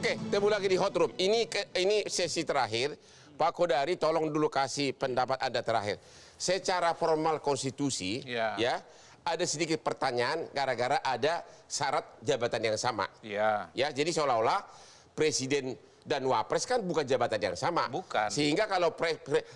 Oke, temu lagi di Hot Room. Ini sesi terakhir. Pak Kodari, tolong dulu kasih pendapat Anda terakhir. Secara formal konstitusi, ya ada sedikit pertanyaan gara-gara ada syarat jabatan yang sama. Ya, jadi seolah-olah presiden dan wapres kan bukan jabatan yang sama. Bukan. Sehingga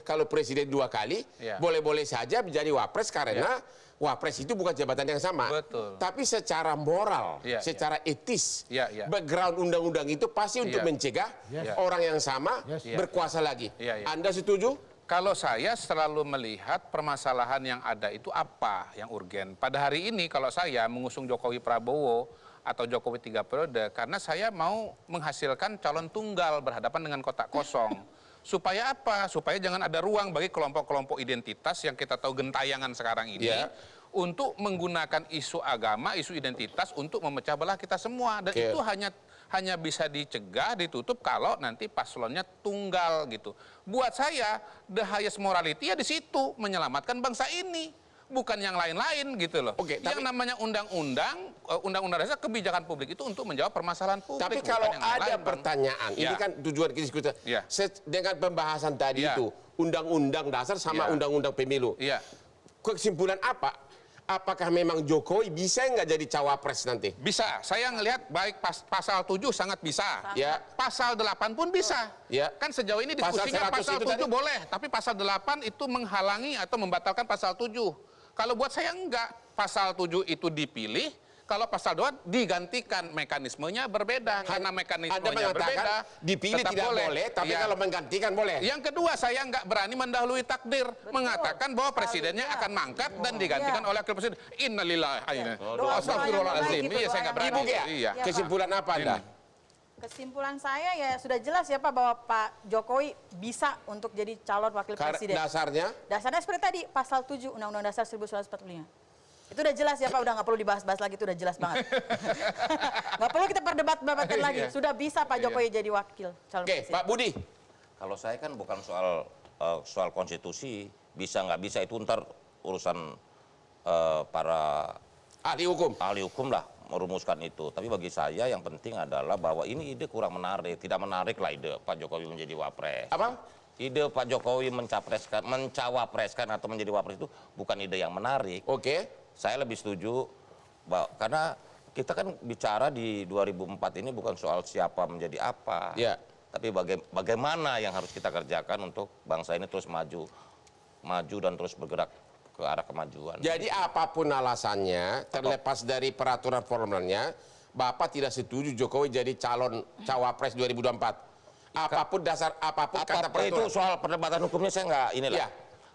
kalau presiden 2 kali, boleh-boleh saja menjadi wapres karena wapres itu bukan jabatan yang sama. Betul. Tapi secara moral, secara etis, background undang-undang itu pasti untuk mencegah orang yang sama berkuasa lagi. Anda setuju? Kalau saya selalu melihat permasalahan yang ada itu apa yang urgen. Pada hari ini kalau saya mengusung Jokowi Prabowo atau Jokowi 3 periode, karena saya mau menghasilkan calon tunggal berhadapan dengan kotak kosong. Supaya apa? Supaya jangan ada ruang bagi kelompok-kelompok identitas yang kita tahu gentayangan sekarang ini untuk menggunakan isu agama, isu identitas untuk memecah belah kita semua. Dan itu hanya bisa dicegah, ditutup kalau nanti paslonnya tunggal gitu. Buat saya, the highest morality ya di situ, menyelamatkan bangsa ini. Bukan yang lain-lain gitu loh. Yang namanya undang-undang dasar kebijakan publik itu untuk menjawab permasalahan publik. Tapi kalau ada pertanyaan, ini kan tujuan diskusi dengan pembahasan tadi itu, undang-undang dasar sama undang-undang pemilu. Kesimpulan apa? Apakah memang Jokowi bisa nggak jadi cawapres nanti? Bisa. Saya ngelihat baik pasal 7 sangat bisa. Pasal 8 pun bisa. Kan sejauh ini diskusinya pasal 7 boleh, tapi pasal 8 itu menghalangi atau membatalkan pasal 7. Kalau buat saya enggak, pasal 7 itu dipilih, kalau pasal 2 digantikan, mekanismenya berbeda. Karena mekanismenya berbeda, dipilih tidak boleh, tapi kalau menggantikan boleh. Yang kedua, saya enggak berani mendahului takdir. Mengatakan bahwa presidennya akan mangkat dan digantikan oleh wakil presiden. Innalillahi astagfirullahaladzim. Iya, saya enggak berani. Ibu, kesimpulan apa Anda? Kesimpulan saya ya sudah jelas ya Pak, bahwa Pak Jokowi bisa untuk jadi calon wakil presiden. Dasarnya? Dasarnya seperti tadi, pasal 7 Undang-Undang Dasar 1945. Itu udah jelas ya Pak, udah nggak perlu dibahas-bahas lagi, itu udah jelas banget. Nggak perlu kita perdebat-debatkan lagi, sudah bisa Pak Jokowi jadi wakil calon presiden. Pak Budi. Kalau saya kan bukan soal konstitusi, bisa nggak bisa itu ntar urusan para ahli hukum lah merumuskan itu. Tapi bagi saya yang penting adalah bahwa ini ide kurang menarik. Tidak menarik lah ide Pak Jokowi menjadi wapres. Apa? Ide Pak Jokowi mencawapreskan atau menjadi wapres itu bukan ide yang menarik. Saya lebih setuju karena kita kan bicara di 2004 ini bukan soal siapa menjadi apa. Tapi bagaimana yang harus kita kerjakan untuk bangsa ini terus maju dan terus bergerak ke arah kemajuan. Jadi apapun alasannya, terlepas dari peraturan formalnya, Bapak tidak setuju Jokowi jadi calon cawapres 2024. Apapun kata peraturan. Itu soal perdebatan hukumnya saya nggak inilah.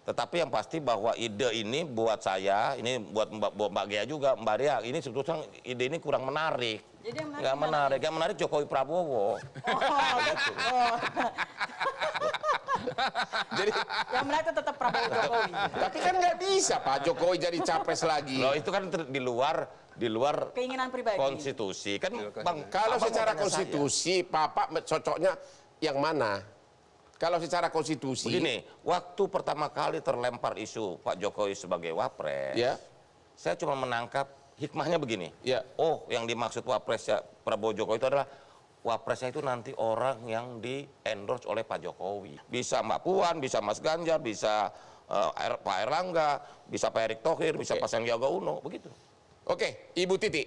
Tetapi yang pasti bahwa ide ini buat saya, ini buat Mbak Gea juga, Mbak Ria, ini sebetulnya ide ini kurang menarik. Jadi yang menarik. Yang menarik Jokowi Prabowo. Jadi yang menarik tetap Prabowo Jokowi. Tapi kan nggak bisa Pak Jokowi jadi capres lagi. Loh itu kan di luar keinginan pribadi. Konstitusi kan kalau secara konstitusi Bapak cocoknya yang mana? Kalau secara konstitusi begini, waktu pertama kali terlempar isu Pak Jokowi sebagai wapres, saya cuma menangkap hikmahnya begini. Oh, yang dimaksud wapresnya Prabowo Jokowi itu adalah wapresnya itu nanti orang yang di-endorse oleh Pak Jokowi. Bisa Mbak Puan, bisa Mas Ganjar, bisa Pak Erlangga, bisa Pak Erick Thohir, bisa Pak Sandiaga Uno, begitu. Ibu Titi,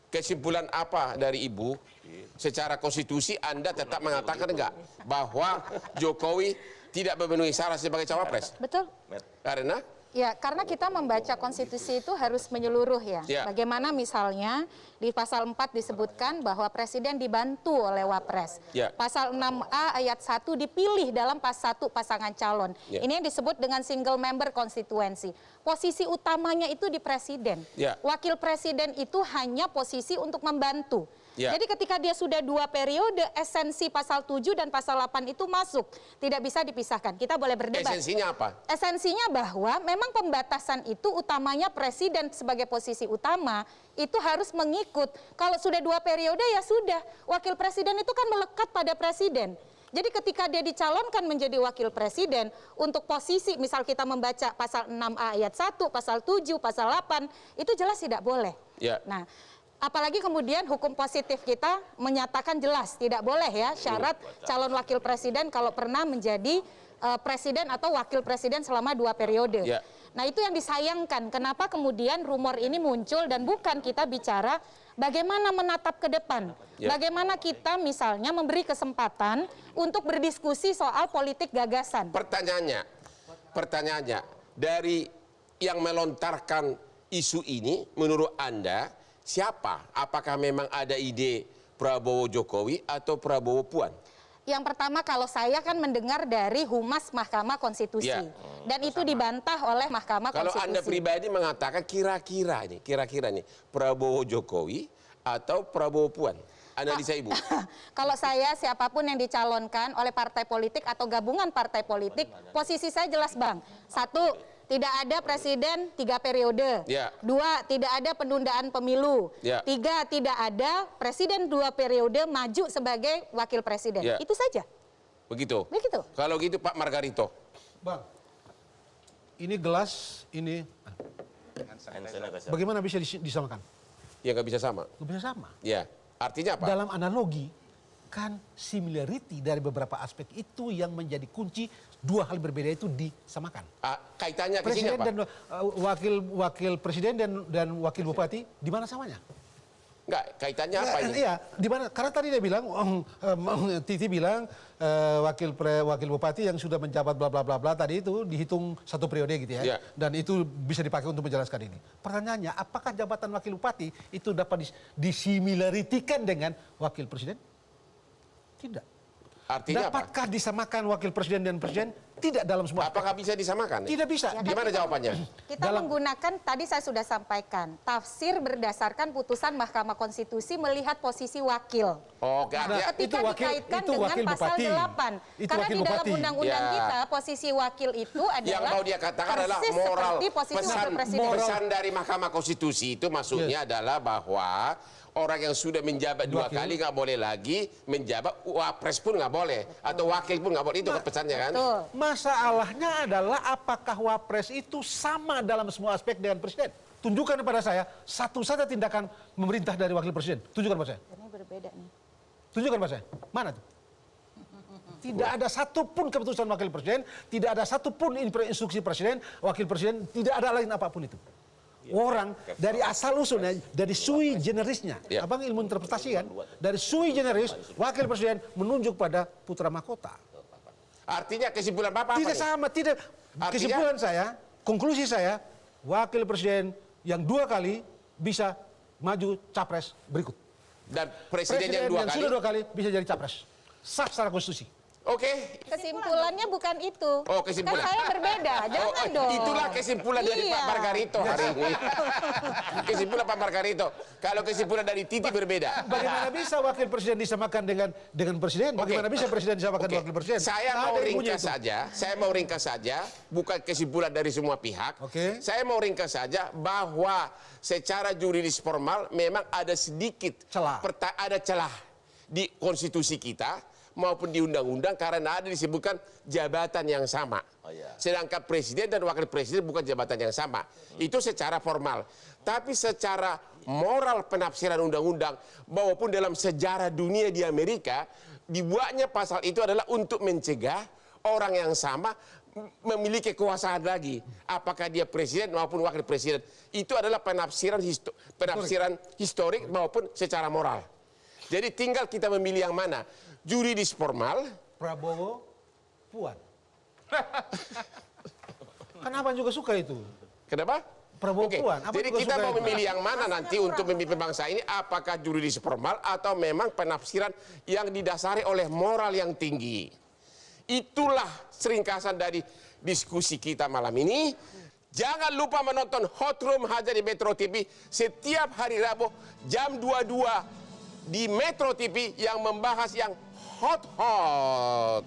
kesimpulan apa dari Ibu? Secara konstitusi Anda tetap mengatakan enggak bahwa Jokowi tidak memenuhi syarat sebagai cawapres? Betul. Karena? Ya, karena kita membaca konstitusi itu harus menyeluruh ya. Bagaimana misalnya di pasal 4 disebutkan bahwa presiden dibantu oleh wapres. Pasal 6A ayat 1 dipilih dalam satu pasangan calon. Ini yang disebut dengan single member constituency. Posisi utamanya itu di presiden. Wakil presiden itu hanya posisi untuk membantu. Jadi ketika dia sudah 2 periode, esensi pasal 7 dan pasal 8 itu masuk. Tidak bisa dipisahkan. Kita boleh berdebat. Esensinya apa? Esensinya bahwa memang pembatasan itu utamanya presiden sebagai posisi utama itu harus mengikut. Kalau sudah 2 periode ya sudah. Wakil presiden itu kan melekat pada presiden. Jadi ketika dia dicalonkan menjadi wakil presiden untuk posisi, misal kita membaca pasal 6A ayat 1, pasal 7, pasal 8, itu jelas tidak boleh. Nah, Apalagi kemudian hukum positif kita menyatakan jelas tidak boleh ya syarat calon wakil presiden kalau pernah menjadi presiden atau wakil presiden selama 2 periode. Ya. Nah itu yang disayangkan, kenapa kemudian rumor ini muncul dan bukan kita bicara bagaimana menatap ke depan. Ya. Bagaimana kita misalnya memberi kesempatan untuk berdiskusi soal politik gagasan. Pertanyaannya dari yang melontarkan isu ini menurut Anda siapa? Apakah memang ada ide Prabowo Jokowi atau Prabowo Puan? Yang pertama kalau saya kan mendengar dari Humas Mahkamah Konstitusi. Ya. Dan itu dibantah oleh Mahkamah Konstitusi. Kalau Anda pribadi mengatakan kira-kira nih Prabowo Jokowi atau Prabowo Puan? Analisa Ibu. Kalau saya siapapun yang dicalonkan oleh partai politik atau gabungan partai politik, posisi saya jelas Bang. 1, tidak ada presiden 3 periode. Ya. 2, tidak ada penundaan pemilu. Ya. 3, tidak ada presiden 2 periode maju sebagai wakil presiden. Ya. Itu saja. Begitu? Begitu. Kalau gitu Pak Margarito. Bang, ini gelas, ini... Bagaimana bisa disamakan? Ya nggak bisa sama. Nggak bisa sama. Ya, artinya apa? Dalam analogi, kan similarity dari beberapa aspek itu yang menjadi kunci 2 hal berbeda itu disamakan. Kaitannya ke sini apa? Dan wakil presiden dan wakil bupati di mana samanya? Enggak, kaitannya apa ini? Iya, di mana? Karena tadi dia bilang, Titi bilang wakil bupati yang sudah menjabat bla bla bla bla tadi itu dihitung 1 periode gitu ya. Dan itu bisa dipakai untuk menjelaskan ini. Pertanyaannya, apakah jabatan wakil bupati itu dapat disimilaritikan dengan wakil presiden? Tidak. Artinya dapatkah apa? Disamakan wakil presiden dan presiden? Tidak dalam semua. Apakah bisa disamakan? Tidak bisa. Ya, gimana jawabannya? Kita menggunakan, tadi saya sudah sampaikan, tafsir berdasarkan putusan Mahkamah Konstitusi melihat posisi wakil. Oke. Nah, ketika dikaitkan dengan pasal 8. Karena di dalam undang-undang kita, posisi wakil itu adalah... Yang mau dia katakan adalah moral. Pesan dari Mahkamah Konstitusi itu maksudnya adalah bahwa orang yang sudah menjabat 2 kali nggak boleh lagi menjabat, wapres pun nggak boleh, atau wakil pun nggak boleh. Itu pesannya kan? Masalahnya adalah apakah wapres itu sama dalam semua aspek dengan presiden? Tunjukkan kepada saya satu saja tindakan pemerintah dari wakil presiden. Tunjukkan kepada saya. Ini berbeda nih. Tunjukkan kepada saya. Mana tuh? Tidak ada satupun keputusan wakil presiden, tidak ada satupun instruksi presiden, wakil presiden, tidak ada lain apapun itu. Orang dari asal usulnya, dari sui generisnya, abang ilmu interpretasi kan, dari sui generis, wakil presiden menunjuk pada putra mahkota. Artinya kesimpulan Bapak tidak sama, tidak. Kesimpulan saya, konklusi saya, wakil presiden yang 2 kali bisa maju capres berikut. Dan presiden yang sudah 2 kali bisa jadi capres. Sah secara konstitusi. Oke. Kesimpulannya bukan itu. Oh, kesimpulan. Kan saya berbeda, jangan dong. Itulah kesimpulan dari Pak Margarito hari ini. Kesimpulan Pak Margarito. Kalau kesimpulan dari Titi berbeda. Bagaimana bisa wakil presiden disamakan dengan presiden? Bagaimana bisa presiden disamakan wakil presiden? Saya mau ringkas saja, bukan kesimpulan dari semua pihak. Saya mau ringkas saja bahwa secara juridis formal memang ada sedikit celah di konstitusi kita maupun di undang-undang karena ada disebutkan jabatan yang sama. Sedangkan presiden dan wakil presiden bukan jabatan yang sama. Itu secara formal. Tapi secara moral penafsiran undang-undang maupun dalam sejarah dunia di Amerika, dibuatnya pasal itu adalah untuk mencegah orang yang sama memiliki kekuasaan lagi. Apakah dia presiden maupun wakil presiden. Itu adalah penafsiran historik maupun secara moral. Jadi tinggal kita memilih yang mana. Juridis formal. Prabowo, Puan. Kenapa juga suka itu? Kenapa? Prabowo, Puan. Jadi kita mau memilih yang mana nanti untuk memimpin bangsa ini. Apakah juridis formal atau memang penafsiran yang didasari oleh moral yang tinggi. Itulah seringkasan dari diskusi kita malam ini. Jangan lupa menonton Hot Room hanya di Metro TV setiap hari Rabu jam 22 di Metro TV yang membahas yang hot-hot.